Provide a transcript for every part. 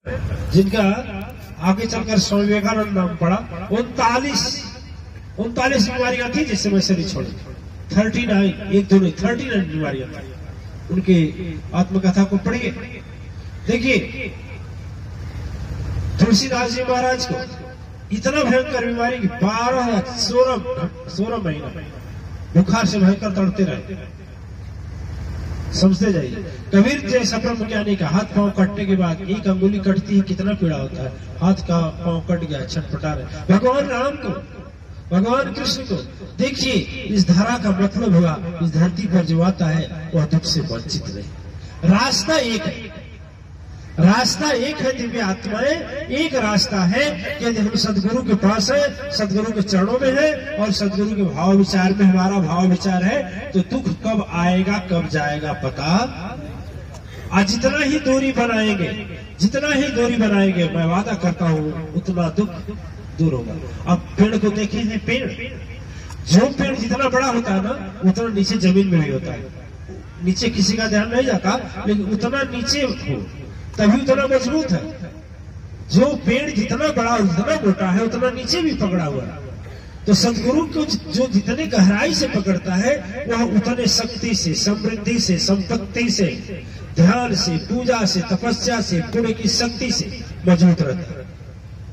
जिनका आगे चलकर स्वामी विवेकानंद नाम पड़ा। 39 बीमारियां थी जिस समय शरीर छोड़ी। 39 बीमारियां थी। उनके आत्मकथा को पढ़िए, देखिए तुलसीदास जी महाराज को इतना भयंकर बीमारी की 16 महीना बुखार से भयंकर तड़ते रहे। समझते जाइए। कबीर जैसा ब्रह्म ज्ञानी का हाथ पांव कटने के बाद एक अंगुली कटती है, कितना पीड़ा होता है। हाथ का पांव कट गया, छटपटा रहे। भगवान राम को, भगवान कृष्ण को देखिए, इस धारा का मतलब हुआ इस धरती पर जो आता है वह दुख से वंचित रहे। रास्ता एक है, रास्ता एक है। दिव्य आत्माएं एक रास्ता है कि यदि हम सदगुरु के पास है, सदगुरु के चरणों में है और सदगुरु के भाव विचार में हमारा भाव विचार है, तो दुख कब आएगा कब जाएगा पता। आज जितना ही दूरी बनाएंगे, मैं वादा करता हूँ उतना दुख दूर होगा। अब पेड़ को देखिए, जो पेड़ जितना बड़ा होता है ना, उतना नीचे जमीन में भी होता है। नीचे किसी का ध्यान नहीं जाता, लेकिन उतना नीचे हो तभी उतना मजबूत है। जो पेड़ जितना बड़ा उतना मोटा है, उतना नीचे भी पकड़ा हुआ है। तो सदगुरु को जो जितने गहराई से पकड़ता है, वह उतने शक्ति से, समृद्धि से, संपत्ति से, ध्यान से, पूजा से, तपस्या से, पुण्य की शक्ति से मजबूत रहता है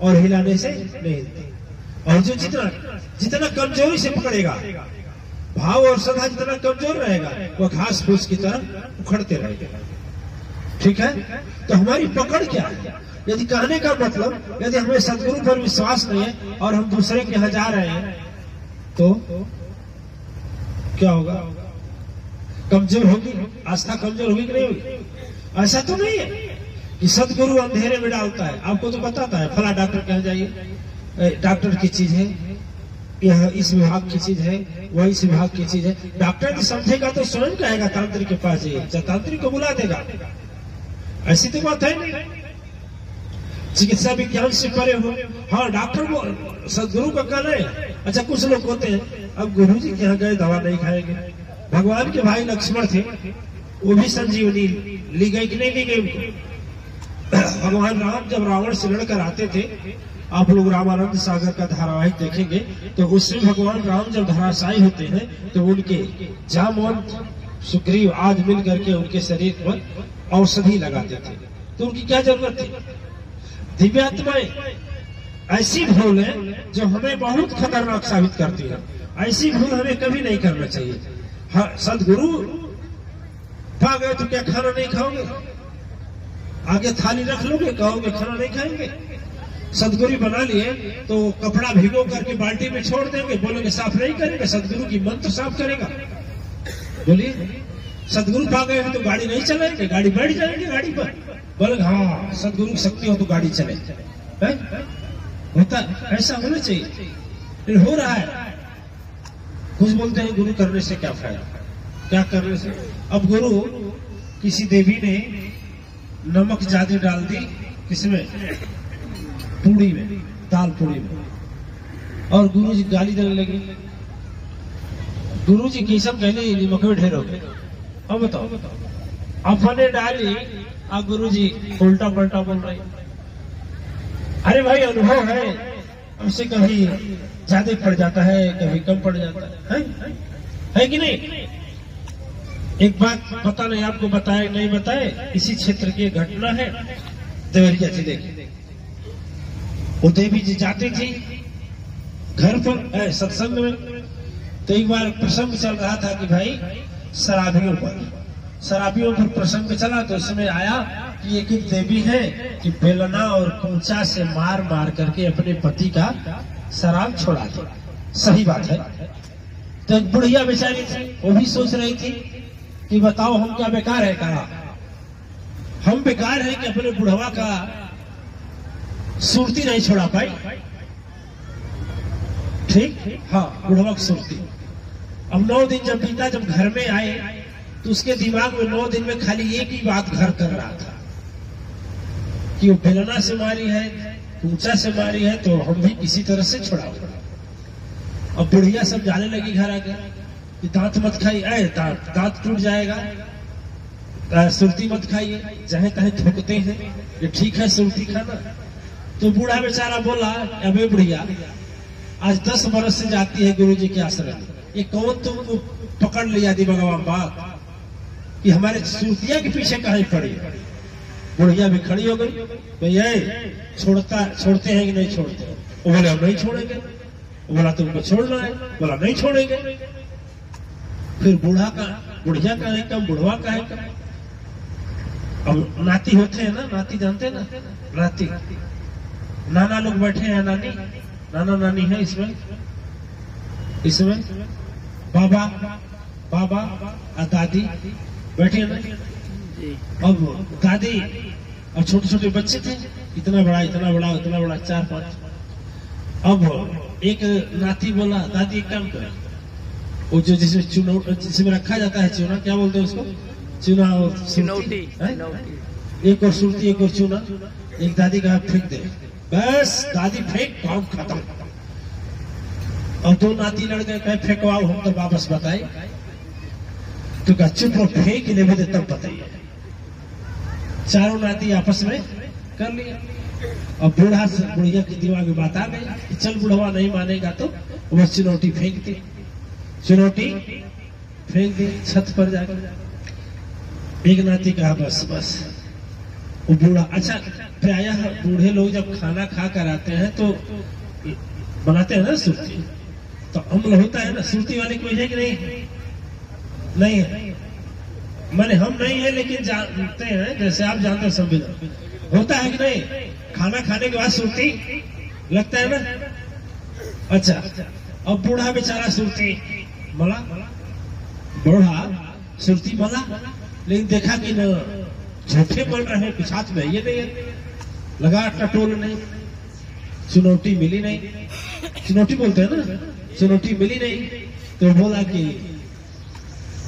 और हिलाने से नहीं हिलती। और जो जितना कमजोरी से पकड़ेगा, भाव और श्रद्धा जितना कमजोर रहेगा, वह घास फूस की तरह उखड़ते रहेगा। ठीक है, तो हमारी पकड़ क्या है? यदि कहने का मतलब, यदि हमें सदगुरु पर विश्वास नहीं है और हम दूसरे के यहाँ जा रहे हैं, तो क्या होगा? कमजोर होगी, आस्था कमजोर होगी कि नहीं होगी? ऐसा तो नहीं है कि सदगुरु अंधेरे में डालता है। आपको तो बताता है फला डॉक्टर के यहाँ जाइए, डॉक्टर की चीज है, यह इस विभाग की चीज है, वह इस विभाग की चीज है। डॉक्टर की समझेगा तो स्वयं कहेगा तांत्रिक के पास जाइए, तांत्रिक को बुला देगा। ऐसी तो बात है नहीं। चिकित्सा विज्ञान से परे हो। हाँ, डॉक्टर को सदगुरु का कहना है। अच्छा, कुछ लोग होते हैं, अब गुरु जी के यहाँ गए दवा नहीं खाएंगे। भगवान के भाई लक्ष्मण थे, वो भी संजीवनी ली गई कि नहीं ली गई उनको? भगवान राम जब रावण से लड़कर आते थे, आप लोग रामानंद सागर का धारावाहिक देखेंगे, तो उसमें भगवान राम जब धराशायी होते हैं तो उनके जामवंत, सुग्रीव आदि मिल करके उनके शरीर पर औषधि लगाते थे। तो उनकी क्या जरूरत थी? दिव्यात्माएं ऐसी भूल है जो हमें बहुत खतरनाक साबित करती है। ऐसी भूल हमें कभी नहीं करना चाहिए। हाँ, सदगुरु पा गए तो क्या खाना नहीं खाओगे? आगे थाली रख लोगे, कहोगे खाना नहीं खाएंगे? सदगुरु बना लिए तो कपड़ा भिगो करके बाल्टी में छोड़ देंगे, बोलोगे साफ नहीं करेंगे? सदगुरु की मन तो साफ करेगा। बोलिए, सदगुरु पा गए तो गाड़ी नहीं चलाएंगे, गाड़ी बैठ जाएंगे गाड़ी पर, बोले हाँ सदगुरु की शक्ति हो तो गाड़ी चले। होता ऐसा होना चाहिए, हो रहा है। कुछ बोलते हैं गुरु करने से क्या फायदा, क्या करने से? अब गुरु, किसी देवी ने नमक ज्यादा डाल दी किसमें, पूड़ी में, दाल पूड़ी में, और गुरु जी गाली देने लगी। गुरु जी की सब कहने नमक में ढेर हो गए। अब बताओ, अपने डाली और गुरु जी उल्टा पलटा बोल रहे। अरे भाई, अनुभव है, हमसे कभी ज्यादा पड़ जाता है, कभी कम पड़ जाता है कि नहीं? एक बात पता नहीं आपको बताए नहीं बताए, इसी क्षेत्र की घटना है, देवरिया जिले की। वो देवी जी जाती थी घर पर सत्संग में, तो एक बार प्रसंग चल रहा था कि भाई शराबियों पर प्रसंग चला, तो उसमें आया कि एक देवी है कि बेलना और कुंचा से मार मार करके अपने पति का शराब छोड़ा दिया। सही बात है। तो एक बुढ़िया बेचारी थी, वो भी सोच रही थी कि बताओ हम क्या बेकार है, कहा हम बेकार है कि अपने बुढ़वा का सुरती नहीं छोड़ा पाई। ठीक, हाँ, बुढ़वा की सुरती। अब 9 दिन जब बीता, जब घर में आए तो उसके दिमाग में 9 दिन में खाली एक ही बात घर कर रहा था कि वो बेलना से मारी है, ऊंचा से मारी है, तो हम भी किसी तरह से छुड़ाओ। अब बुढ़िया सब जाने लगी घर आकर कि दांत मत खाई, दांत टूट जाएगा। सुरती मत खाइए, जहाँ तहाँ थूकते हैं, ये ठीक है सुरती खाना? तो बूढ़ा बेचारा बोला, अबे बुढ़िया, आज 10 बरस से जाती है गुरु जी के आश्रम, ये कौन तुमको पकड़ लिया दी भगवान बात कि हमारे सुरतिया के पीछे कहीं पड़ी? बुढ़िया भी खड़ी हो गई, भैया छोड़ते हैं कि नहीं छोड़ते? वो बोले हम नहीं छोड़ेंगे। वो बोला तुमको छोड़ना है? बोला नहीं छोड़ेंगे। फिर बुढ़िया का है कम, बुढ़वा का है कम। अब नाती होते हैं ना, नाती जानते हैं ना, नाती नाना लोग बैठे हैं, नाना नानी है इसमें बाबा और दादी बैठे हैं ना। अब दादी और छोटे छोटे बच्चे थे, इतना बड़ा 4-5। अब एक नाती बोला, दादी एक काम कर, वो जो जिसमें रखा जाता है चूना, क्या बोलते हैं उसको? चूना और सुरती, एक और सुरती एक और चूना, एक दादी का फेंक दे, बस दादी फेंक, काम खत्म। और 2 नाती लड़ गए, कहे फेंकवाओ, हम तो वापस बताए। तो कहा चुप और फेंक ले मुझे तब बताइए। चारों नाती आपस में कर लिया। अब बुढ़िया के दिमाग में बात आ गई, चल बुढ़वा नहीं मानेगा तो वह चुनौती फेंक दी, छत पर जाकर। एक नाती कहा बस। वो बूढ़ा, अच्छा प्रायः बूढ़े लोग जब खाना खा कर आते हैं तो बनाते हैं ना सुरती, तो अम्ल होता है ना, सुरती वाले कोई है कि नहीं है? माने हम नहीं है, लेकिन जानते हैं, जैसे आप जानते हैं संविधान होता है कि नहीं? खाना खाने के बाद सुरती लगता है ना। अच्छा, अब बूढ़ा बेचारा सुरती मला, लेकिन देखा कि न झूठे बोल रहे हैं, कुछ हाथ में ये नहीं है, लगा टटोल नहीं, चुनौती मिली नहीं, चुनौती बोलते हैं ना, चुनौती मिली नहीं। तो बोला कि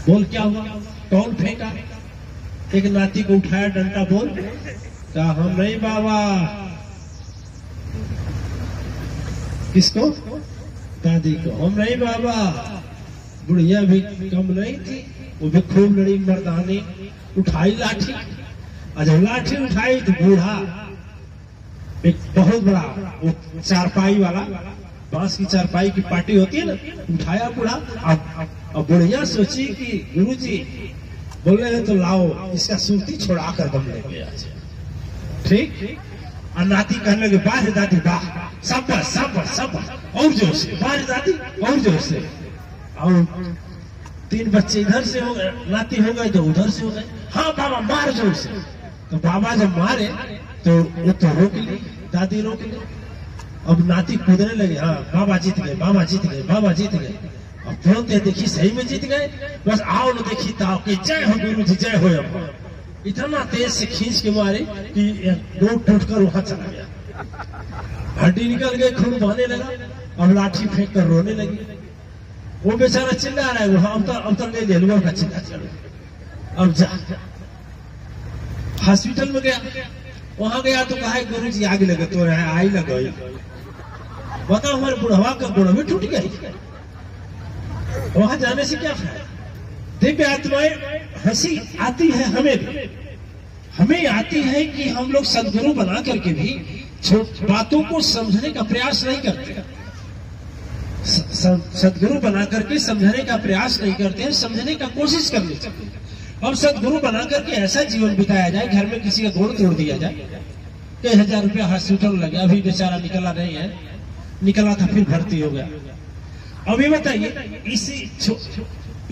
बोल क्या हुआ, कौन फेंका? एक नाती को उठाया डंडा, बोल, कहा हम नहीं बाबा। किसको? दादी को। हम नहीं बाबा। बुढ़िया भी कम नहीं थी, वो भी खूब लड़ी, मर्दानी, उठाई लाठी। जब लाठी उठाई तो बूढ़ा एक बहुत बड़ा वो चारपाई वाला, बांस की चारपाई की पार्टी होती है ना, उठाया बूढ़ा। अब बुढ़िया सोची कि गुरुजी बोल रहे हैं तो लाओ इसका सुरती छोड़ा कर दम लेंगे आज, ठीक? और नाती कहने लगे, वाह दादी वाह, शाबाश, और जोर से, वाह दादी और जोर से। और 3 बच्चे इधर से हो गए, नाती हो गए तो उधर से हो गए। हाँ बाबा मार जोर से। तो बाबा जब मारे तो वो तो रोक ली, दादी रोक ली। अब नाती कूदने लगे, हाँ बाबा जीत गए। अब तुरंत देखी सही में जीत गए। बस आओ न देखी ताओ कि जय हो गुरु जी, जय हो। अब इतना तेज से खींच के मारे कि रोड टूटकर वहां चला गया, हड्डी निकल गई, खून बहने लगा। अब लाठी फेंक कर रोने लगी। वो बेचारा चिल्ला रहा है, अब तो ले लेलुआ का चिल्ला चल। अब जा हॉस्पिटल में गया, वहां गया तो कहा गुरु जी आगे लगे, तो आई लग गई। बताओ हमारे बुढ़वा का बुढ़ा भी टूट गई। वहां जाने से क्या फायदा? दिव्य आत्माएं हंसी आती है, हमें आती है कि हम लोग सदगुरु बना करके भी बातों को समझने का प्रयास नहीं करते। सदगुरु बना करके समझने का प्रयास नहीं करते हैं, समझने का कोशिश करनी चाहिए। अब सदगुरु बना करके ऐसा जीवन बिताया जाए, घर में किसी का गोड़ तोड़ दिया जाए, कई हजार रुपया हॉस्पिटल लगा, अभी बेचारा निकला नहीं है, निकला था फिर भर्ती हो गया। अब ये बताइए,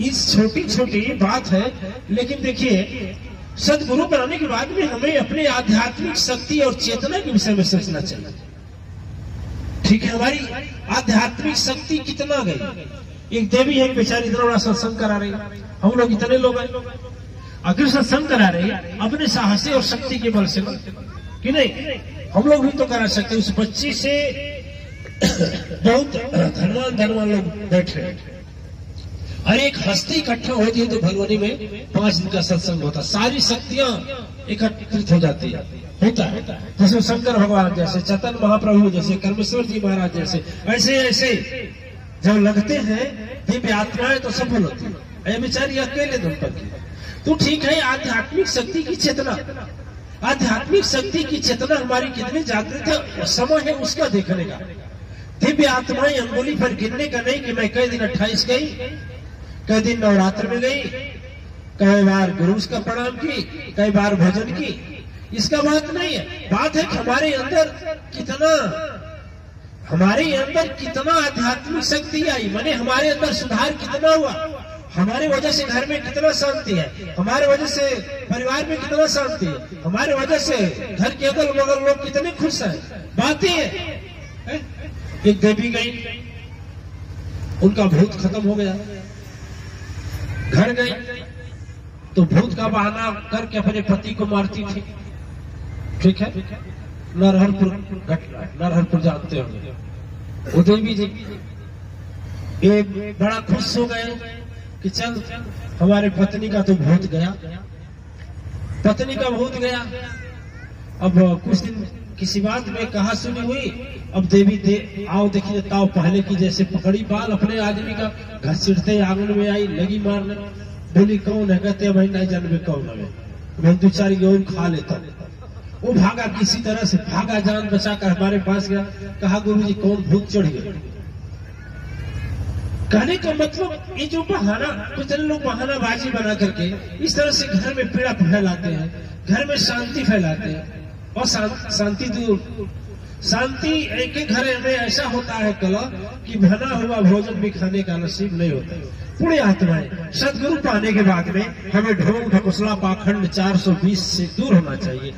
इस छोटी छोटी बात है, लेकिन देखिए सदगुरु बनाने के बाद भी हमें अपने आध्यात्मिक शक्ति और चेतना के विषय में सोचना चाहिए। ठीक है, हमारी आध्यात्मिक शक्ति कितना गई। एक देवी है बेचारी, इतना बड़ा सत्संग करा रही, हम लोग इतने लोग हैं, अगर सत्संग करा रही है अपने साहस और शक्ति के बल से कि नहीं, हम लोग भी तो करा सकते। उस बच्ची से बहुत धनवान लोग बैठे हैं, और एक हस्ती इकट्ठा होती है तो भगवानी में 5 दिन का सत्संग होता, सारी शक्तियां एकत्रित हो जाती है, होता है। जैसे शंकर भगवान जैसे, चैतन्य महाप्रभु जैसे, कर्मेश्वर जी महाराज जैसे, ऐसे जब लगते हैं दिव्य आत्माएं तो सफल होती है। ये बेचारी अकेले दम पर की, तो ठीक है, आध्यात्मिक शक्ति की चेतना, आध्यात्मिक शक्ति की चेतना हमारी कितनी जागृत है, समय है उसका देखने का। दिव्य आत्माएं अंगुली पर गिरने का नहीं कि मैं कई दिन 28 गई, कई दिन नवरात्र में गई, कई बार गुरुज का प्रणाम की, कई बार भजन की, इसका बात नहीं है। बात है कि हमारे अंदर कितना आध्यात्मिक शक्ति आई, माने हमारे अंदर सुधार कितना हुआ, हमारे वजह से घर में कितना शांति है, हमारे वजह से परिवार में कितना शांति है, हमारे वजह से घर के अगल बगल लोग कितने खुश हैं। बात ही है। एक देवी गई, उनका भूत खत्म हो गया, घर गई तो भूत का बहाना करके अपने पति को मारती थी। ठीक है, नरहरपुर घटना, नरहरपुर जानते होंगे। वो देवी जी एक बड़ा खुश हो गए कि चल हमारे पत्नी का तो भूत गया, पत्नी का भूत गया। अब कुछ दिन किसी बात में कहा सुनी हुई, अब देवी आओ देखिए ताओ पहले की जैसे पकड़ी बाल अपने आदमी का, घसीटते आंगन में आई, लगी मारने। बोली कौन है? कहते भाई नहीं जानवे कौन है, मैं 2-4 और खा लेता। वो भागा, किसी तरह से भागा, जान बचाकर हमारे पास गया, कहा गुरुजी कौन भूत चढ़ गया। कहने का मतलब ये जो बहाना, कुछ लोग बहानाबाजी बना करके इस तरह से घर में पीड़ा फैलाते हैं, घर में शांति फैलाते हैं, और शांति एक घर में ऐसा होता है कला कि बना हुआ भोजन भी खाने का नसीब नहीं होता। पुण्य आत्माएं सदगुरु पाने के बाद में हमें ढोंग ढकोसला पाखंड 420 से दूर होना चाहिए।